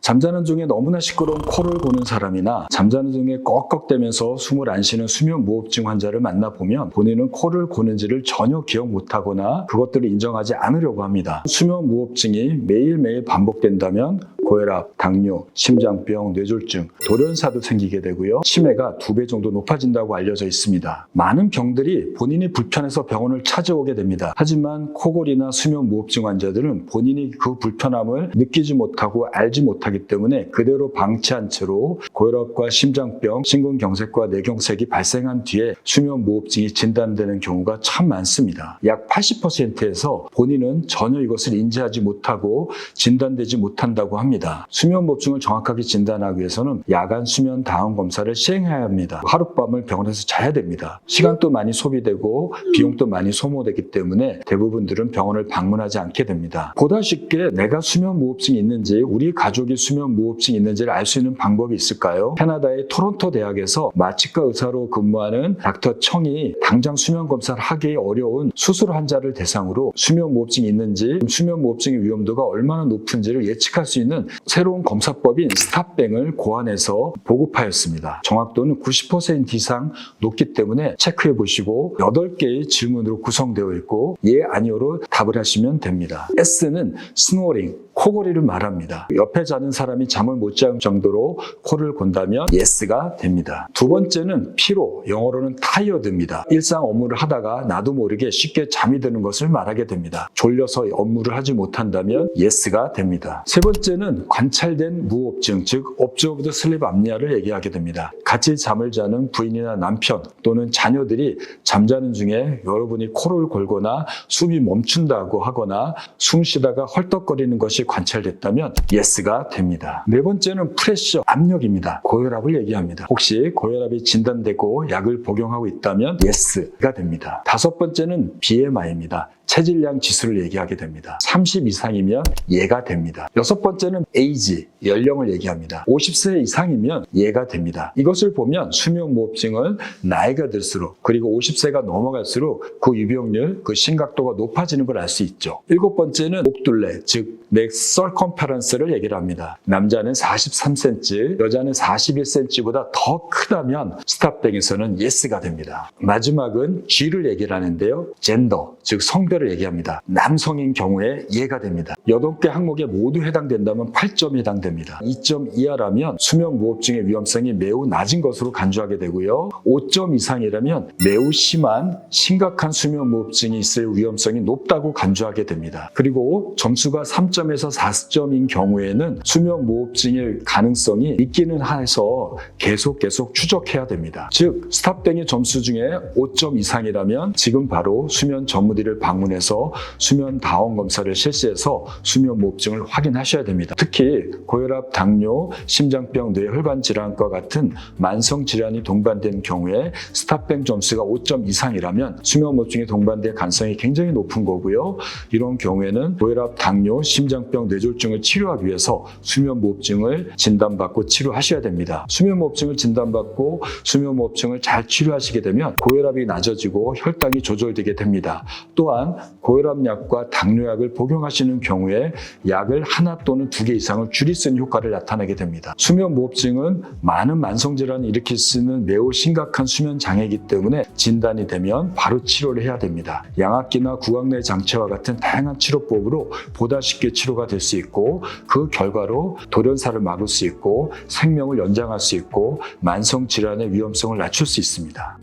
잠자는 중에 너무나 시끄러운 코를 고는 사람이나 잠자는 중에 꺽꺽대면서 숨을 안 쉬는 수면무호흡증 환자를 만나보면 본인은 코를 고는지를 전혀 기억 못하거나 그것들을 인정하지 않으려고 합니다. 수면무호흡증이 매일매일 반복된다면 고혈압, 당뇨, 심장병, 뇌졸중, 돌연사도 생기게 되고요. 치매가 2배 정도 높아진다고 알려져 있습니다. 많은 병들이 본인이 불편해서 병원을 찾아오게 됩니다. 하지만 코골이나 수면무호흡증 환자들은 본인이 그 불편함을 느끼지 못하고 알지 못하기 때문에 그대로 방치한 채로 고혈압과 심장병, 심근경색과 뇌경색이 발생한 뒤에 수면무호흡증이 진단되는 경우가 참 많습니다. 약 80%에서 본인은 전혀 이것을 인지하지 못하고 진단되지 못한다고 합니다. 수면무호흡증을 정확하게 진단하기 위해서는 야간 수면 다운 검사를 시행해야 합니다. 하룻밤을 병원에서 자야 됩니다. 시간도 많이 소비되고 비용도 많이 소모되기 때문에 대부분들은 병원을 방문하지 않게 됩니다. 보다 쉽게 내가 수면무호흡증이 있는지 우리 가족이 수면무호흡증이 있는지를 알 수 있는 방법이 있을까요? 캐나다의 토론토 대학에서 마취과 의사로 근무하는 닥터 청이 당장 수면 검사를 하기 어려운 수술 환자를 대상으로 수면무호흡증이 있는지 수면무호흡증의 위험도가 얼마나 높은지를 예측할 수 있는 새로운 검사법인 스탑뱅을 고안해서 보급하였습니다. 정확도는 90% 이상 높기 때문에 체크해 보시고 8개의 질문으로 구성되어 있고 예, 아니오로 답을 하시면 됩니다. S는 스노링, 코골이를 말합니다. 옆에 자는 사람이 잠을 못 잘 정도로 코를 곤다면 Yes가 됩니다. 두 번째는 피로, 영어로는 tired입니다. 일상 업무를 하다가 나도 모르게 쉽게 잠이 드는 것을 말하게 됩니다. 졸려서 업무를 하지 못한다면 Yes가 됩니다. 세 번째는 관찰된 무호흡증, 즉 observed sleep apnea를 얘기하게 됩니다. 같이 잠을 자는 부인이나 남편 또는 자녀들이 잠자는 중에 여러분이 코를 골거나 숨이 멈춘다고 하거나 숨 쉬다가 헐떡거리는 것이 관찰됐다면 Yes가 됩니다. 네 번째는 프레셔, 압력입니다. 고혈압을 얘기합니다. 혹시 고혈압이 진단되고 약을 복용하고 있다면 Yes가 됩니다. 다섯 번째는 BMI입니다. 체질량 지수를 얘기하게 됩니다. 30 이상이면 예가 됩니다. 여섯 번째는 에이지, 연령을 얘기합니다. 50세 이상이면 예가 됩니다. 이것을 보면 수면무호흡증은 나이가 들수록 그리고 50세가 넘어갈수록 그 유병률, 그 심각도가 높아지는 걸 알 수 있죠. 일곱 번째는 목둘레, 즉 넥 서컴퍼런스를 얘기를 합니다. 남자는 43cm, 여자는 41cm보다 더 크다면 스탑뱅에서는 예스가 됩니다. 마지막은 G를 얘기를 하는데요. 젠더, 즉 성별을 얘기합니다. 남성인 경우에 예가 됩니다. 8개 항목에 모두 해당된다면 8점이 해당됩니다. 2점 이하라면 수면무호흡증의 위험성이 매우 낮은 것으로 간주하게 되고요. 5점 이상이라면 매우 심한 심각한 수면무호흡증이 있을 위험성이 높다고 간주하게 됩니다. 그리고 점수가 3점에서 4점인 경우에는 수면무호흡증일 가능성이 있기는 해서 계속 추적해야 됩니다. 즉 스탑뱅의 점수 중에 5점 이상이라면 지금 바로 수면 전문의를 방문해서 수면 다운 검사를 실시해서 수면무호흡증을 확인하셔야 됩니다. 특히 고혈압, 당뇨, 심장병, 뇌혈관 질환과 같은 만성 질환이 동반된 경우에 스탑뱅 점수가 5점 이상이라면 수면무호흡증이 동반될 가능성이 굉장히 높은 거고요. 이런 경우에는 고혈압, 당뇨, 심장병, 뇌졸중을 치료하기 위해서 수면무호흡증을 진단받고 치료하셔야 됩니다. 수면무호흡증을 진단받고 수면무호흡증을 잘 치료하시게 되면 고혈압이 낮아지고 혈당이 조절되게 됩니다. 또한 고혈압약과 당뇨약을 복용하시는 경우에 약을 하나 또는 2개 이상을 줄일 수 있는 효과를 나타내게 됩니다. 수면무호흡증은 많은 만성질환을 일으킬 수 있는 매우 심각한 수면장애이기 때문에 진단이 되면 바로 치료를 해야 됩니다. 양압기나 구강내 장치와 같은 다양한 치료법으로 보다 쉽게 치료가 될 수 있고 그 결과로 돌연사를 막을 수 있고 생명을 연장할 수 있고 만성질환의 위험성을 낮출 수 있습니다.